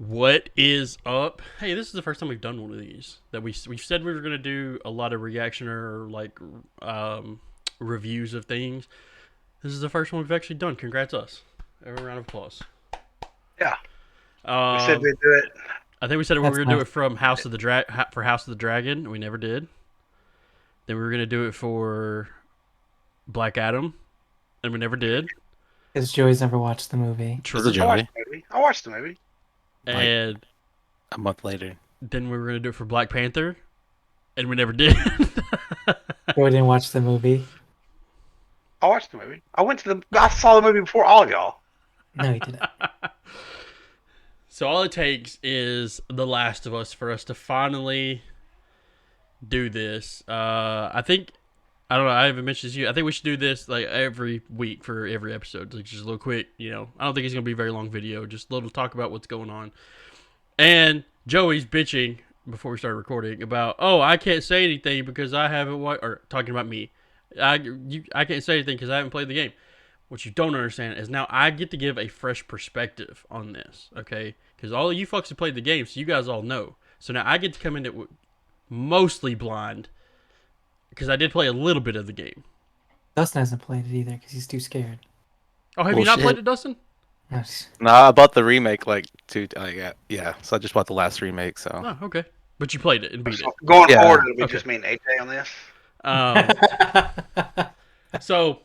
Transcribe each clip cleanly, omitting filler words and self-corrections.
What is up? Hey, this is the first time we've done one of these. That we said we were gonna do a lot of reaction or um, reviews of things. This is the first one we've actually done. Congrats us! Every round of applause. Yeah, we said Um, we'd do it. I think we said we were That's gonna do nice. it from for House of the Dragon. We never did. Then we were gonna do it for Black Adam, and we never did. Because Joey's never watched the movie. This is True. I watched Joey. the movie. I watched the movie. Like And a month later. then we were gonna do it for Black Panther, and we never did. Joey didn't watch the movie. I watched the movie. I saw the movie before all of y'all. No, he didn't. So all it takes is The Last of Us for us to finally do this. I think I don't know. I haven't mentioned this to you. I think we should do this like every week for every episode. Like just a little quick. I don't think it's gonna be a very long video. Just a little talk about what's going on. And Joey's bitching before we started recording about, I can't say anything because I haven't watched, or talking about me. I can't say anything because I haven't played the game. What you don't understand is now I get to give a fresh perspective on this, okay? Because all of you folks have played the game, so you guys all know. So now I get to come in it mostly blind because I did play a little bit of the game. Dustin hasn't played it either because he's too scared. Oh, have you not Bullshit. played it, Dustin? No, just- No, I bought the remake yeah. So I just bought the last remake. So Oh, okay. But you played it and beat it. So going Yeah. forward, it'll be Okay. just me and AJ on this. So,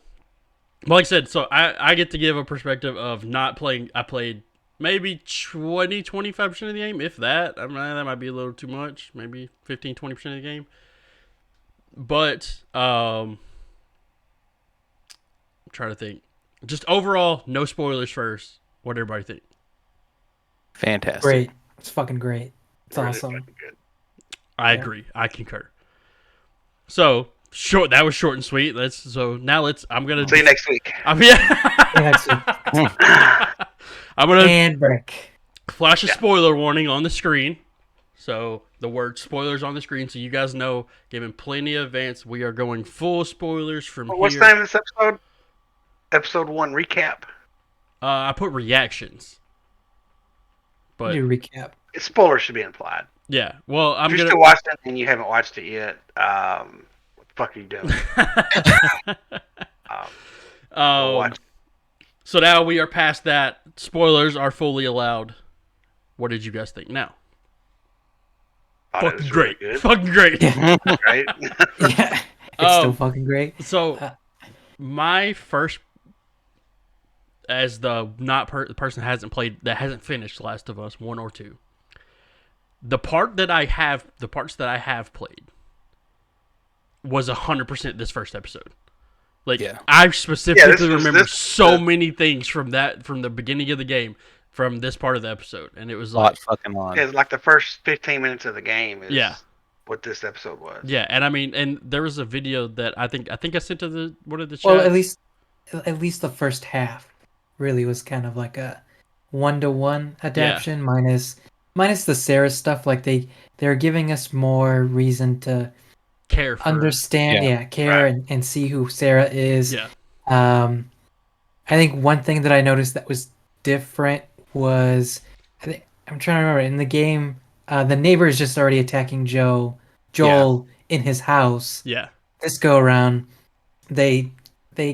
like I said, I get to give a perspective of not playing. I played maybe 25% of the game, if that. I mean, that might be a little too much. Maybe 15-20% of the game. But, I'm trying to think. Just overall, no spoilers first. What did everybody think? fantastic. Great. It's fucking great. It's Really awesome. fucking good. I Yeah. agree. I concur. So, short. That was short and sweet. I'm going See you to... next week. Yeah, it's I'm going to... and break. Flash a spoiler warning on the screen. So the word spoilers on the screen, so you guys know, given plenty of advance, we are going full spoilers from What's here. the name of this episode? Episode 1 recap. I put reactions, but Do recap. Spoilers should be implied. yeah. Well, I'm If you're gonna. still watching it and you haven't watched it yet, what the fuck are you doing? Go watch. So now we are past that. Spoilers are fully allowed. What did you guys think? Now, Thought it fucking was great, really good, fucking great. right? Yeah. It's still fucking great. So, my first, as the the person that hasn't finished Last of Us 1 or 2, the parts that I have played was 100% this first episode. Like, Yeah. I specifically remember this- so many things from the beginning of the game, from this part of the episode, and it was like, Lot fucking on. Because like the first 15 minutes of the game is Yeah. what this episode was. yeah, and I mean, and there was a video that I think I sent to one of the chats. Well, at least the first half really was kind of like a 1-to-1 adaptation, minus the Sarah stuff. Like they're giving us more reason to care for understand, care Right. and see who Sarah is. Yeah. I think one thing that I noticed that was different was, I'm trying to remember, in the game, the neighbor is just already attacking Joel in his house. Yeah. This go around, they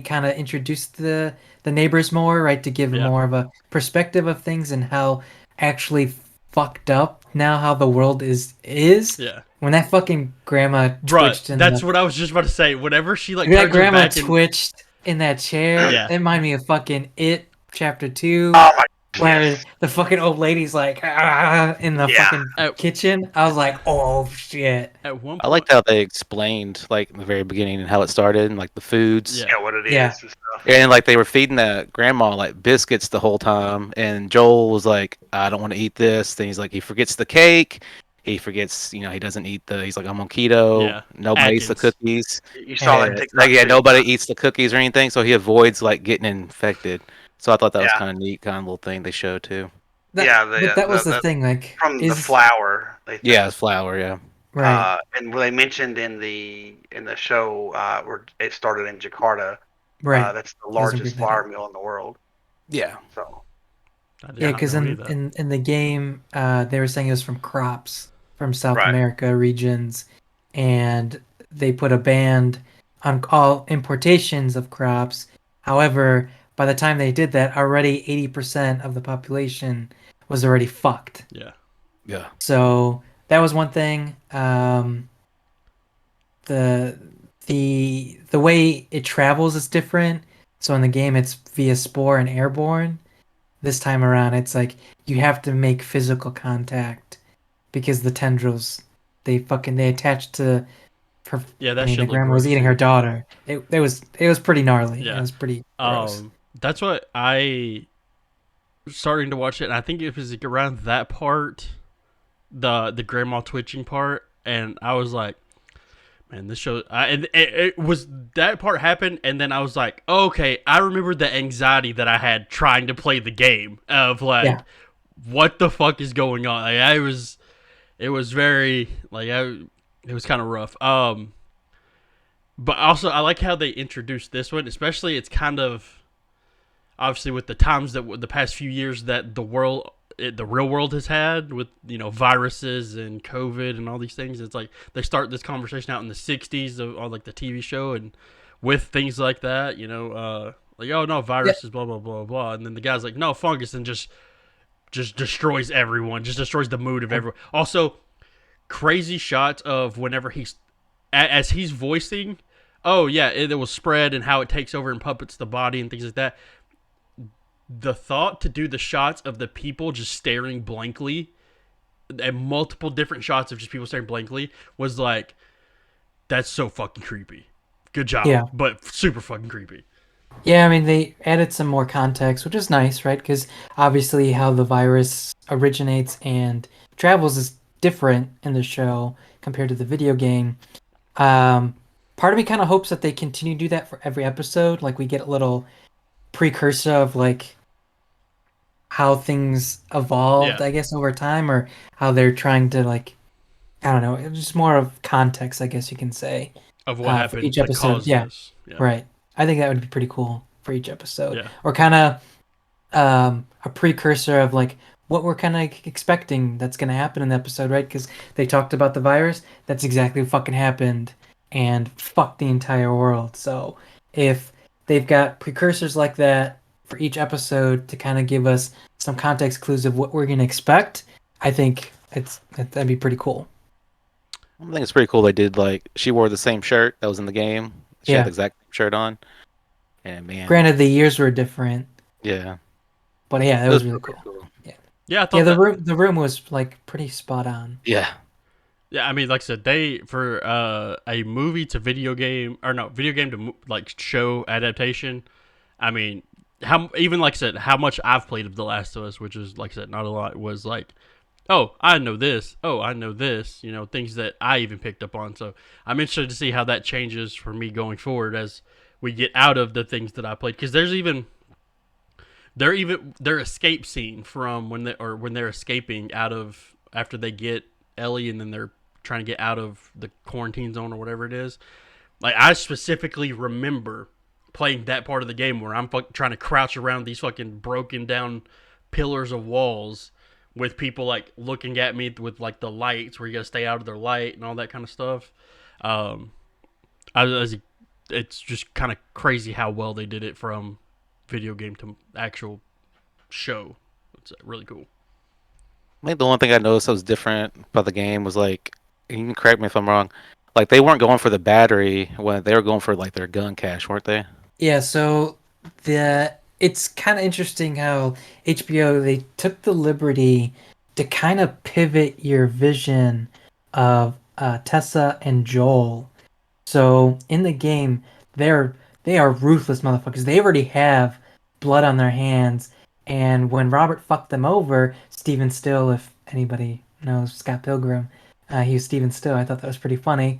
kind of introduced the neighbors more, right, to give Yeah. more of a perspective of things and how actually fucked up now how the world is. Yeah. When that fucking grandma twitched Bruh, in that's the, what I was just about to say. Whenever she like that turns her grandma back and twitched in that chair, Yeah. it reminded me of fucking It Chapter 2. Oh my Where the fucking old lady's like in the Yeah. fucking kitchen. I was like, oh shit. at one point, I liked how they explained like in the very beginning and how it started and like the foods. Yeah. Yeah, what it is Yeah. and stuff. And like they were feeding that grandma like biscuits the whole time, and Joel was like, "I don't want to eat this." Then he's like, he forgets the cake. He forgets, he doesn't eat He's like, "I'm on keto." Yeah. Nobody eats the Atkins. cookies. You saw that And, TikTok like, yeah, too. nobody eats the cookies or anything, so he avoids like getting infected. So I thought that was Yeah. kind of neat, kind of little thing they showed too. Yeah, But that was the thing, like From the is flour. They think. Yeah, it's flour. Yeah, right. And they mentioned in the show where it started in Jakarta. Right. That's the Doesn't largest bring that flour up. mill in the world. yeah. So I did Yeah, not because know any in, of that. in the game, they were saying it was from crops from South Right. America regions, and they put a ban on all importations of crops. However, by the time they did that, already 80% of the population was already fucked. Yeah. Yeah. So that was one thing. The the way it travels is different. So in the game, it's via spore and airborne. This time around, it's like you have to make physical contact because the tendrils they attach to her. Yeah, I that mean, the shit looked grandma was gross eating her too. daughter. It was pretty gnarly. It Yeah. was pretty gross. That's what I starting to watch it, and I think it was like around that part, the grandma twitching part, and I was like, man, this show. And it was that part happened, and then I was like, okay, I remember the anxiety that I had trying to play the game of like, Yeah. what the fuck is going on? Like, it was very like it was kind of rough. But also I like how they introduced this one, especially it's kind of obviously with the times that the past few years that the real world has had with viruses and COVID and all these things. It's like they start this conversation out in the '60s on like the TV show and with things like that. Like, oh no, viruses, blah blah blah blah, and then the guy's like, no, fungus, and just destroys everyone, just destroys the mood of everyone. Also, crazy shots of whenever as he's voicing, oh yeah, it will spread and how it takes over and puppets the body and things like that. The thought to do the shots of the people just staring blankly and multiple different shots of just people staring blankly was like, that's so fucking creepy. Good job. Yeah. But super fucking creepy. Yeah, I mean, they added some more context, which is nice, right? Because obviously, how the virus originates and travels is different in the show compared to the video game. Part of me kind of hopes that they continue to do that for every episode. Like, we get a little precursor of like how things evolved, Yeah. I guess, over time, or how they're trying to like, I don't know, it's just more of context, I guess you can say, Of what for happened each to episode. cause Yeah, this. Yeah. right. I think that would be pretty cool for each episode, Yeah. or kind of a precursor of like what we're kind of expecting that's going to happen in the episode, right? Because they talked about the virus. That's exactly what fucking happened and fucked the entire world. So if they've got precursors like that for each episode to kind of give us some context clues of what we're going to expect, I think that'd be pretty cool. I think it's pretty cool. They did like she wore the same shirt that was in the game. She had Yeah. the exact same shirt on, and man, Granted, the years were different, yeah, but yeah, it was really pretty cool. Yeah, I thought Yeah, the that. room was like pretty spot on. Yeah, Yeah, I mean, like I said, they for a movie to video game or no video game to like show adaptation. I mean, how even like I said, how much I've played of The Last of Us, which is like I said, not a lot, was like, oh, I know this. Oh, I know this. Things that I even picked up on. So I'm interested to see how that changes for me going forward as we get out of the things that I played. Because their escape scene from when they're escaping out of after they get Ellie and then they're trying to get out of the quarantine zone or whatever it is. Like I specifically remember playing that part of the game where I'm trying to crouch around these fucking broken down pillars of walls with people like looking at me with like the lights where you gotta stay out of their light and all that kind of stuff. It's just kind of crazy how well they did it from video game to actual show. It's really cool. I think the one thing I noticed that was different about the game was like, you can correct me if I'm wrong, like they weren't going for the battery when they were going for like their gun cache, weren't they? Yeah, so it's kind of interesting how HBO they took the liberty to kind of pivot your vision of Tessa and Joel. So in the game, they are ruthless motherfuckers. They already have blood on their hands, and when Robert fucked them over, Stephen Still, if anybody knows Scott Pilgrim, he was Stephen Still. I thought that was pretty funny.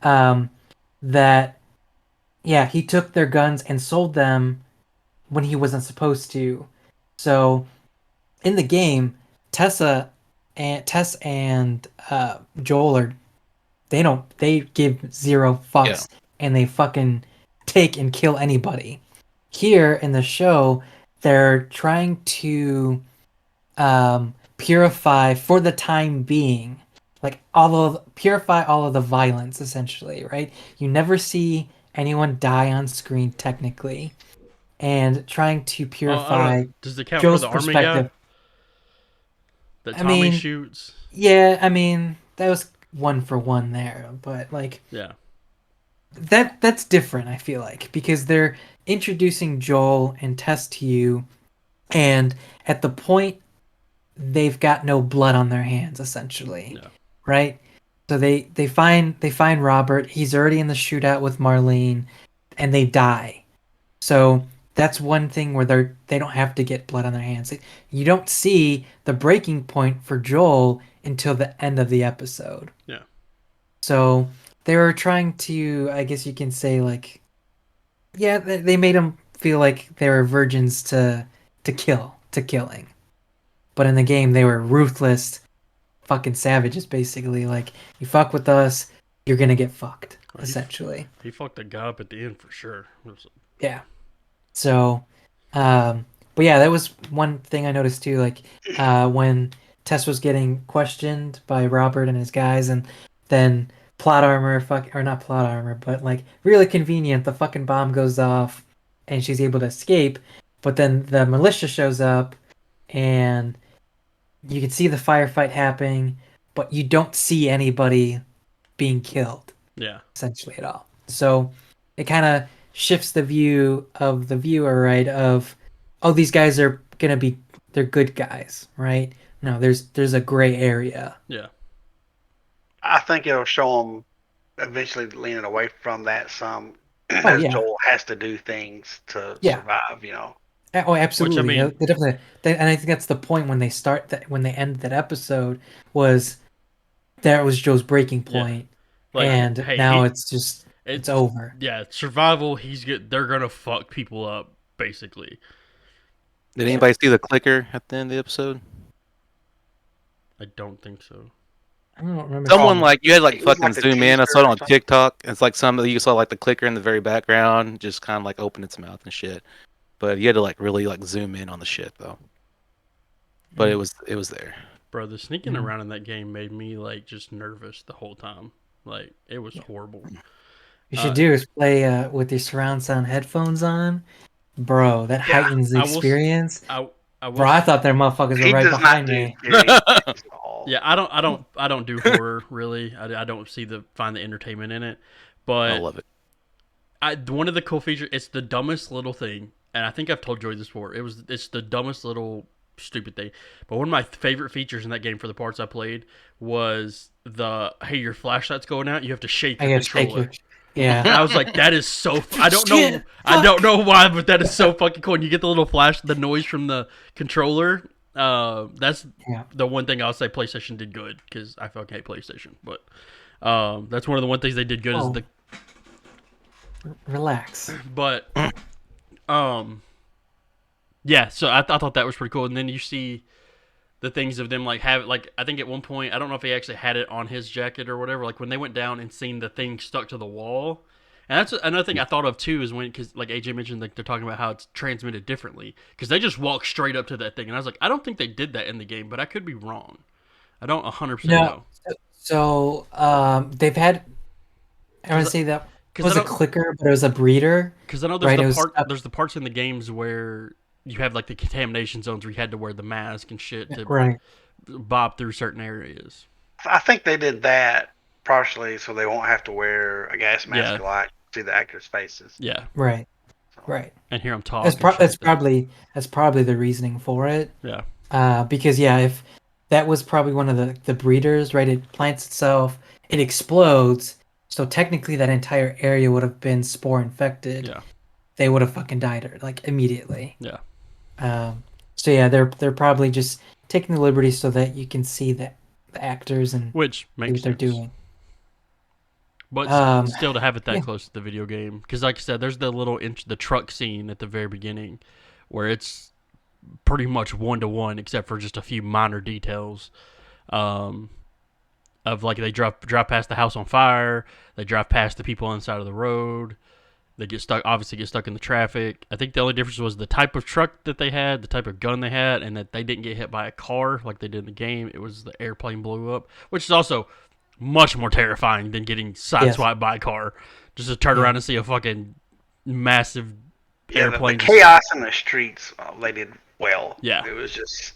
That yeah, he took their guns and sold them when he wasn't supposed to. So in the game, Tess and Joel are they give zero fucks and they fucking take and kill anybody. Here in the show, they're trying to purify for the time being, like purify all of the violence essentially, right? You never see anyone die on screen technically, and trying to I don't purify know. Does it count for Joel's the army guy perspective. that I Tommy mean, shoots? yeah, I mean that was one for one there, but like Yeah. that's different. I feel like because they're introducing Joel and Tess to you, and at the point they've got no blood on their hands essentially, Yeah. right? So they find Robert. He's already in the shootout with Marlene, and they die. So that's one thing where they don't have to get blood on their hands. You don't see the breaking point for Joel until the end of the episode. Yeah. So they were trying to, I guess you can say, like, yeah, they made them feel like they were virgins to killing. But in the game, they were ruthless, fucking savages. Basically, like you fuck with us, you're gonna get fucked. Well, Essentially, He fucked a guy up at the end for sure. yeah. So, but yeah, that was one thing I noticed too. Like, when Tess was getting questioned by Robert and his guys, and then plot armor, or not plot armor, but like really convenient. The fucking bomb goes off, and she's able to escape. But then the militia shows up, and you can see the firefight happening, but you don't see anybody being killed Yeah. essentially at all. So it kind of shifts the view of the viewer, right? Of, oh, these guys are gonna be, they're good guys, right? No, there's a gray area. Yeah. I think it'll show them eventually leaning away from that some, Oh as yeah, Joel has to do things to yeah. survive. You know, Oh, absolutely. mean- They definitely, and I think that's the point when they start that when they end that episode was that was Joe's breaking Yeah. point, Like, and hey, now it's just it's it's over. Yeah, survival. They're gonna fuck people up basically. Did anybody see the clicker at the end of the episode? I don't think so. I don't remember. Someone Oh, like you had like it was fucking like a zoom in. I teaser saw it or on something. TikTok. It's like some you saw like the clicker in the very background, just kind of like open its mouth and shit. But you had to like really like zoom in on the shit though. But it was there. Bro, the sneaking Mhm. around in that game made me like just nervous the whole time. Like it was horrible. You should do is play with your surround sound headphones on, bro. That heightens the I will s- experience. I was, Bro, I thought their motherfuckers were he right does behind not do me. scary things at all. Yeah, I don't do horror really. I don't find the entertainment in it. But I love it. one of the cool features, it's the dumbest little thing, and I think I've told Joy this before. It's the dumbest little stupid thing. But one of my favorite features in that game for the parts I played was the, hey, your flashlight's going out, you have to shake I your gotta shake controller. your, yeah. And I was like, that is so. I don't know. Shit, I don't know why, but that is so fucking cool. And you get the little flash, the noise from the controller. That's Yeah. the one thing I'll say PlayStation did good because I fucking hate PlayStation. But that's one of the one things they did good is Oh. the. Relax. But yeah. So I thought that was pretty cool. And then you see the things of them like have like I think at one point I don't know if he actually had it on his jacket or whatever. Like when they went down and seen the thing stuck to the wall. And that's another thing I thought of too is when because like AJ mentioned like they're talking about how it's transmitted differently because they just walk straight up to that thing and I was like I don't think they did that in the game but I could be wrong. I don't 100% know. So they've had. I want to say that it was a clicker, but it was a breeder. Because I know there's Right, it was there's the parts in the games where you have like the contamination zones where you had to wear the mask and shit to Right. bob through certain areas. I think they did that partially so they won't have to wear a gas mask Yeah. a lot to see the actors' faces. Yeah, Right. Right. and here I'm talking. That's probably the reasoning for it. Yeah, Because yeah, if that was probably one of the breeders, right? It plants itself, it explodes. So technically, that entire area would have been spore infected. Yeah. They would have fucking died like immediately. Yeah. So yeah, they're probably just taking the liberty so that you can see the actors and which see makes what they're sense. doing. But still, to have it that yeah. close to the video game, because like I said, there's the little the truck scene at the very beginning, where it's pretty much 1-to-1, except for just a few minor details. Of like they drive past the house on fire, they drive past the people on the side of the road. They get stuck. Obviously, get stuck in the traffic. I think the only difference was the type of truck that they had, the type of gun they had, and that they didn't get hit by a car like they did in the game. It was the airplane blew up, which is also much more terrifying than getting sideswiped by a car. Just to turn around and see a fucking massive airplane. The chaos in the streets, they did well. Yeah. It was just,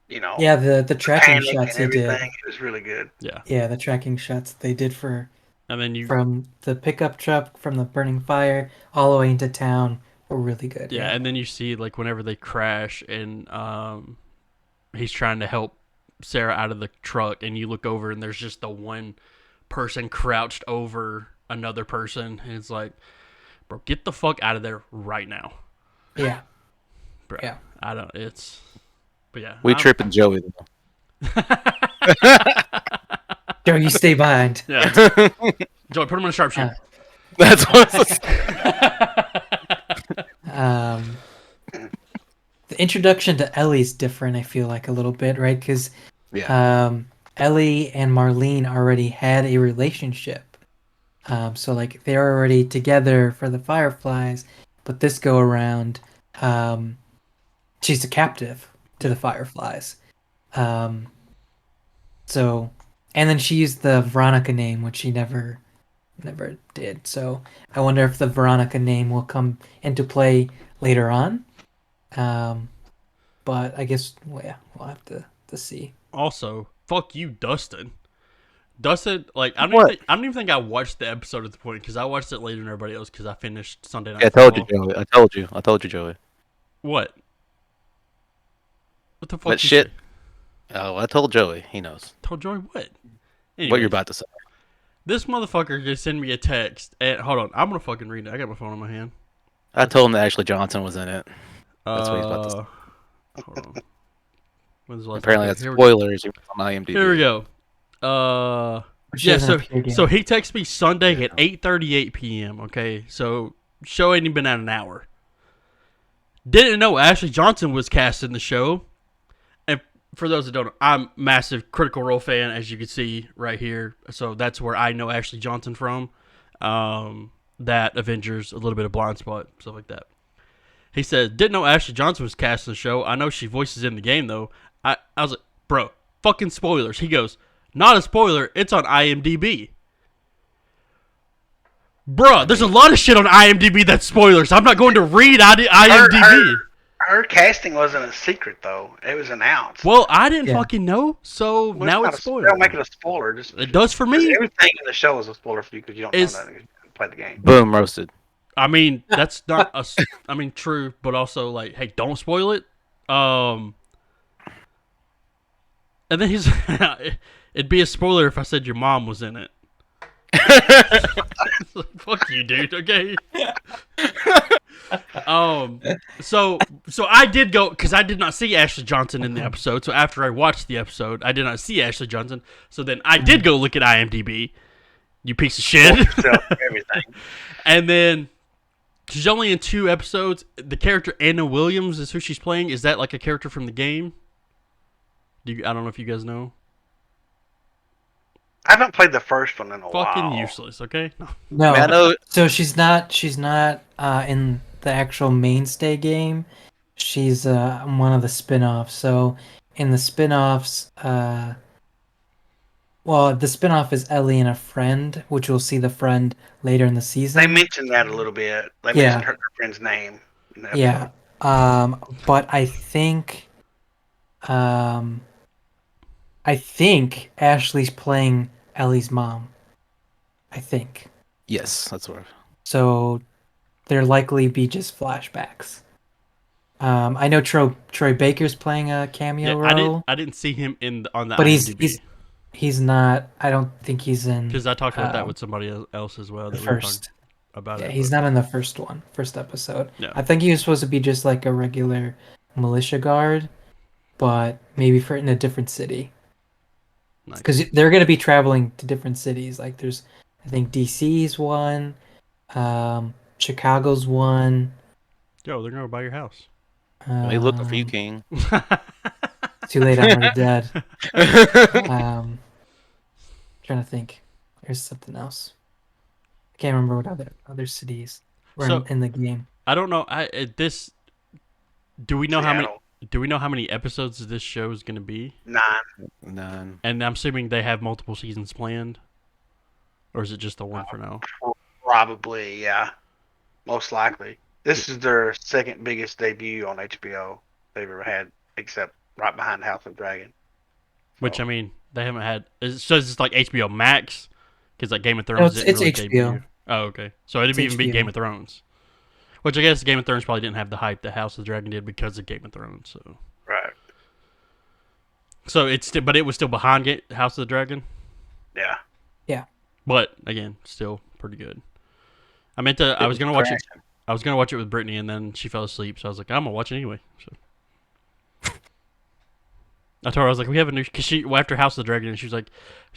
Yeah, the tracking panic shots and they did. everything. It was really good. Yeah. Yeah, the tracking shots they did for And then from the pickup truck, from the burning fire, all the way into town were really good. Yeah, and then you see like whenever they crash and he's trying to help Sarah out of the truck, and you look over and there's just the one person crouched over another person, and it's like, bro, get the fuck out of there right now. Yeah. Bro, Yeah. I don't. It's, but yeah, We tripping Joey though. Joe, you stay behind. Yeah, Joey, put him in a sharpshooter. That's what. The introduction to Ellie's different, I feel like, a little bit, right? Because Ellie and Marlene already had a relationship. So, like, they're already together for the Fireflies, but this go around, she's a captive to the Fireflies. So, and then she used the Veronica name, which she never did. So I wonder if the Veronica name will come into play later on. But I guess, well, yeah, we'll have to see. Also, fuck you, Dustin. Dustin, like, I don't even think I watched the episode at the point, because I watched it later than everybody else because I finished Sunday Night Yeah, I told you, Joey. I told you, Joey. What? What the fuck? That shit. Oh, I told Joey. He knows. Told Joey what? What Anyways, you're about to say. This motherfucker just sent me a text. And hold on, I'm gonna fucking read it. I got my phone in my hand. I told him that Ashley Johnson was in it. That's what he's about to say. Hold on. When's the last Apparently, time? that's Here spoilers. On IMDb. Here we go. She Yeah. hasn't appeared yet. So he texted me Sunday at 8:38 p.m. Okay, so show ain't even been out an hour. Didn't know Ashley Johnson was cast in the show. And for those that don't know, I'm a massive Critical Role fan, as you can see right here. So that's where I know Ashley Johnson from. That Avengers, a little bit of Blind Spot, stuff like that. He says, didn't know Ashley Johnson was cast in the show. I know she voices in the game, though. I was like, bro, fucking spoilers. He goes, not a spoiler. It's on IMDb. Bruh, there's a lot of shit on IMDb that's spoilers. I'm not going to read IMDb. Her casting wasn't a secret, though. It was announced. Well, I didn't Yeah. fucking know, so Well, now not it's a- spoiled. Don't make it a spoiler. Just It does for me. everything in the show is a spoiler for you because you don't know It's- nothing. You play the game. Boom, roasted. I mean, that's not I mean, true, but also like, hey, don't spoil it. And then he's, it'd be a spoiler if I said your mom was in it. It's like, fuck you, dude. Okay. So I did go because I did not see Ashley Johnson in the episode. So after I watched the episode, I did not see Ashley Johnson. So then I did go look at IMDb. You piece of shit. Everything. And then she's only in 2 episodes. The character Anna Williams is who she's playing. Is that like a character from the game? I don't know if you guys know. I haven't played the first one in a Fucking while. useless. Okay. No, Man, I know. so she's not in the actual mainstay game. She's one of the spin-offs. So in the spin-offs, well, the spin-off is Ellie and a friend, which we'll see the friend later in the season. They mentioned that a little bit. They Yeah. mentioned her friend's name. In the Yeah. episode. But I think Ashley's playing Ellie's mom. I think. Yes, that's what. So there likely be just flashbacks. I know Troy Baker's playing a cameo role, I didn't see him on the but IMDb. he's not. I don't think he's in Because I talked about that with somebody else as well. the That we were first. talking about Yeah, it, he's but- not in the first episode. Yeah. I think he was supposed to be just like a regular militia guard, but maybe in a different city. Nice. Because they're going to be traveling to different cities. Like there's, I think DC's one, Chicago's one. Yo, they're going to buy your house. They looking for you, King. Too late, I'm already dead. Trying to think. There's something else. I can't remember what other cities. were So- in the game. I don't know. This. Do we know how many? Seattle, Do we know how many episodes this show is going to be? 9. None. And I'm assuming they have multiple seasons planned, or is it just the one for now? Probably, yeah. Most likely. This is their second biggest debut on HBO they've ever had, except right behind House of Dragon. Which So, I mean, they haven't had. So it's like HBO Max, because like Game of No, Thrones it's didn't really HBO. debut. Oh, okay. So it'd It's even be HBO. Game of Thrones. Which I guess Game of Thrones probably didn't have the hype that House of the Dragon did because of Game of Thrones. So, right. so it's still, but it was still behind House of the Dragon. Yeah. But again, still pretty good. I meant to. I was gonna watch it. I was gonna watch it with Brittany, and then she fell asleep. So I was like, I'm gonna watch it anyway. So I told her I was like, we have a new because after House of the Dragon, and she's like,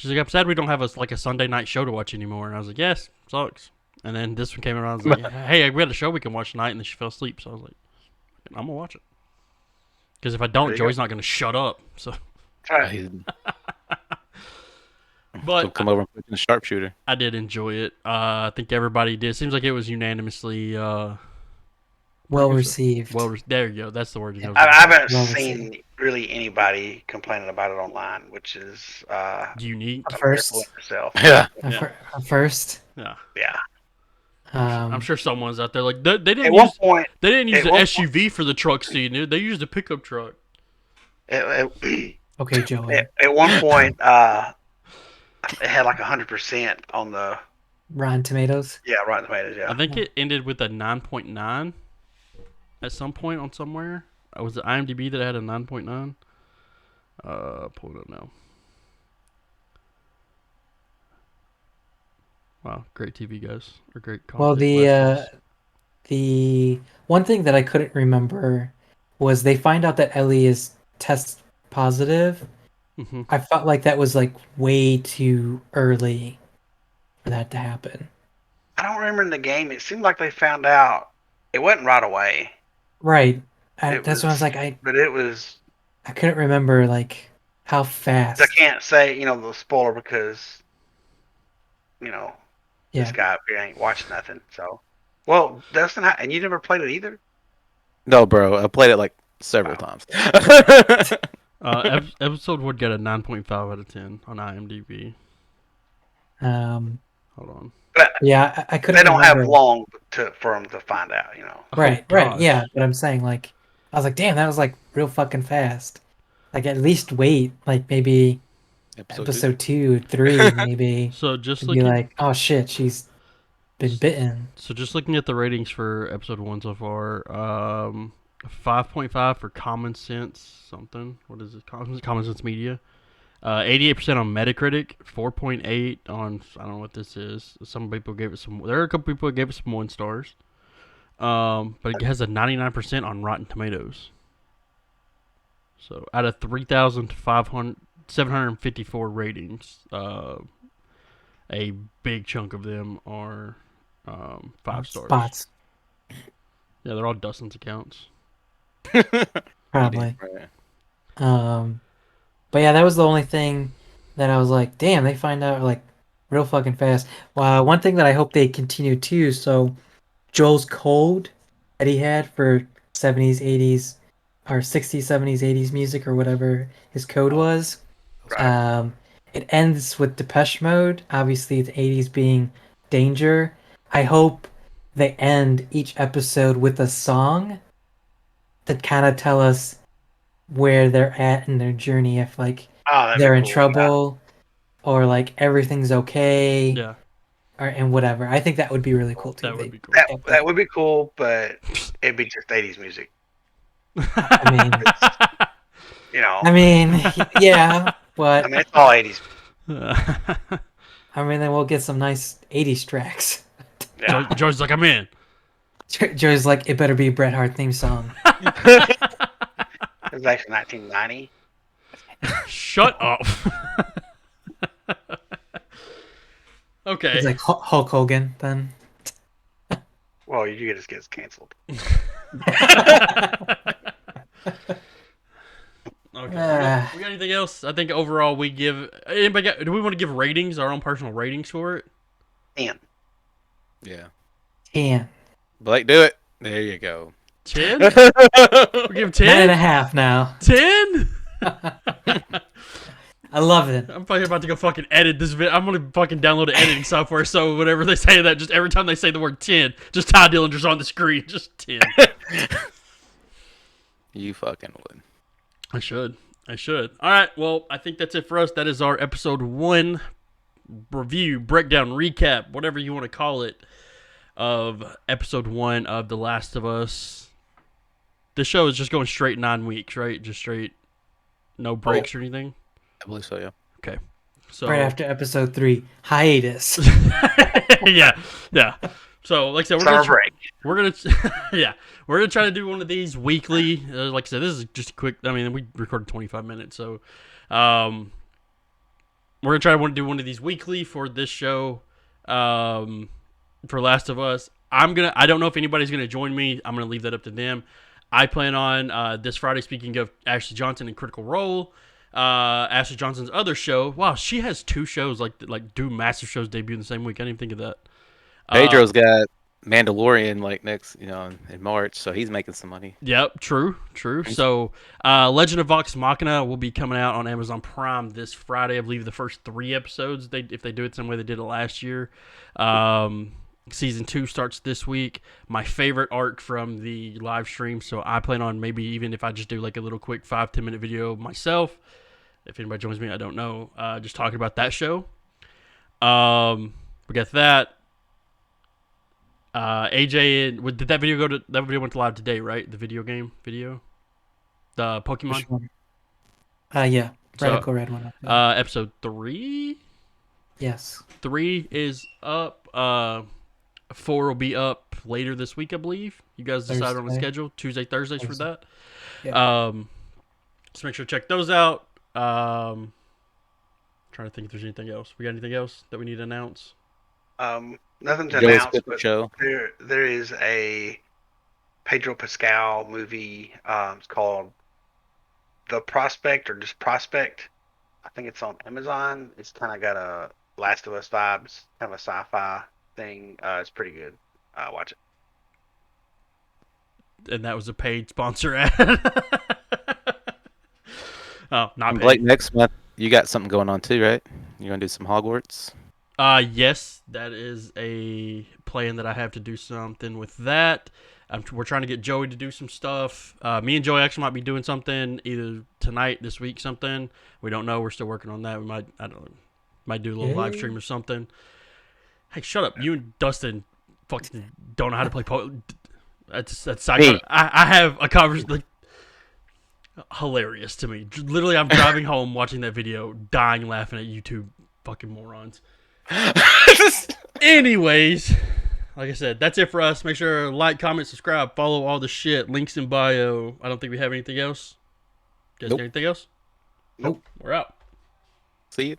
I'm sad we don't have a Sunday night show to watch anymore. And I was like, yes, sucks. And then this one came around. I was like, hey, we had a show we can watch tonight, and then she fell asleep. So I was like, I'm gonna watch it because if I don't, There you Joey's not gonna shut up. So, Right. He'll but come over and put in a sharpshooter. I did enjoy it. I think everybody did. Seems like it was unanimously Well received. there you go. That's the word. I haven't Well, seen really anybody complaining about it online, which is unique. A first. Itself. Yeah. A first. Yeah, Yeah. I'm sure someone's out there like they didn't At one use point, they didn't use at the one SUV for the truck seat, dude. They used a pickup truck. at Okay, Joey. at one point, it had like 100% on the Rotten Tomatoes. Rotten Tomatoes. Yeah. I think it ended with a 9.9 at some point on somewhere. Was it IMDb that had a 9.9? Pull it up now. Wow, great TV, guys. Or great Well, content. the one thing that I couldn't remember was they find out that Ellie is test positive. Mm-hmm. I felt like that was like way too early for that to happen. I don't remember in the game. It seemed like they found out. It wasn't right away, Right. It That's when I was was- like, I but it was. couldn't remember like how fast. I can't say the spoiler because this Yeah. guy up here ain't watching nothing. So, well, Dustin, and you never played it either. No, bro. I played it like several times. Episode 1 got a 9.5 out of 10 on IMDb. Hold on. But Yeah, I couldn't. they don't have remember. long for them to find out. Right, Oh, right, gosh. yeah. But I'm saying like, I was like, damn, that was like real fucking fast. Like at least wait, like maybe episode 2, 3, maybe. So just To be looking, like, oh shit, she's been bitten. so just looking at the ratings for episode 1 so far, 5.5 for Common Sense something. What is it? Common Sense Media. 88% on Metacritic, 4.8 on I don't know what this is. Some people gave it some. There are a couple people that gave it some 1 stars. But it has a 99% on Rotten Tomatoes. So out of 3,754 ratings, a big chunk of them are 5 stars. Spots, Yeah, they're all Dustin's accounts. probably. But yeah, that was the only thing that I was like, damn, they find out like real fucking fast. Well, one thing that I hope they continue too. So Joel's code that he had for 70s, 80s, or 60s, 70s, 80s music or whatever his code was. Right. It ends with Depeche Mode. Obviously, the 80s being Danger. I hope they end each episode with a song that kind of tell us where they're at in their journey. If like Oh, that'd be they're in cool. trouble, or like everything's okay, Yeah, or and whatever. I think that would be really cool too. that would be cool. That would be cool, but it'd be just 80s music. I I mean, yeah, but it's all 80s. I mean, then we'll get some nice 80s tracks. Yeah. George's like, I'm in. Joe's like, it better be Bret Hart theme song. It was actually 1990. Shut up. Okay. It's like Hulk Hogan then. Well, you just gets canceled. Okay. We got anything else? I think overall we give. Do we want to give ratings, our own personal ratings for it? 10. Yeah. 10. Blake, do it. There you go. 10? We give 10? 9.5 now. 10? I love it. I'm fucking about to go fucking edit this video. I'm gonna fucking download the editing software, so whenever they say that, just every time they say the word 10, just Ty Dillinger's on the screen. Just 10. You fucking would. I should. All right. Well, I think that's it for us. That is our episode 1 review, breakdown, recap, whatever you want to call it, of episode 1 of The Last of Us. This show is just going straight 9 weeks, right? Just straight, no breaks or anything. I believe so, yeah. Okay. So Right after episode 3, hiatus. yeah. So, like I said, Summer break. we're gonna we're gonna try to do one of these weekly. Like I said, this is just a quick. I mean, we recorded 25 minutes, so we're gonna try to do one of these weekly for this show. For Last of Us, I don't know if anybody's gonna join me. I'm gonna leave that up to them. I plan on this Friday. Speaking of Ashley Johnson and Critical Role, Ashley Johnson's other show. Wow, she has 2 shows like do massive shows debut in the same week. I didn't even think of that. Pedro's got Mandalorian like next, in March, so he's making some money. Yep, true. So, Legend of Vox Machina will be coming out on Amazon Prime this Friday. I believe the first 3 episodes, if they do it the same way they did it last year. Season 2 starts this week. My favorite arc from the live stream, so I plan on maybe even if I just do like a little quick 5-10 minute video myself, if anybody joins me, I don't know, just talking about that show. We got that. AJ, did that video that video went live today, right? The video game video? The Pokemon? Yeah. So, Radical Red one. Episode 3? Yes. 3 is up. 4 will be up later this week, I believe. You guys decided on the schedule. Tuesday, Thursdays for that. Yeah. So make sure to check those out. Trying to think if there's anything else. We got anything else that we need to announce? Nothing to Joe's announce, Good but show. there is a Pedro Pascal movie. It's called The Prospect or just Prospect. I think it's on Amazon. It's kind of got a Last of Us vibes, kind of a sci-fi thing. It's pretty good. Watch it. And that was a paid sponsor ad. Oh, not And paid. Blake, next month you got something going on too, right? You're gonna do some Hogwarts. Yes, that is a plan that I have to do something with that. We're trying to get Joey to do some stuff. Me and Joey actually might be doing something either tonight, this week, something. We don't know. We're still working on that. We might, I don't know, might do a little live stream or something. Hey, shut up. You and Dustin fucking don't know how to play That's Hey. I have a conversation. Like, hilarious to me. Literally, I'm driving home watching that video, dying laughing at YouTube fucking morons. Anyways, like I said, that's it for us. Make sure to like, comment, subscribe, follow all the shit. Links in bio. I don't think we have anything else. You guys Nope. got anything else? Nope. We're out. See you.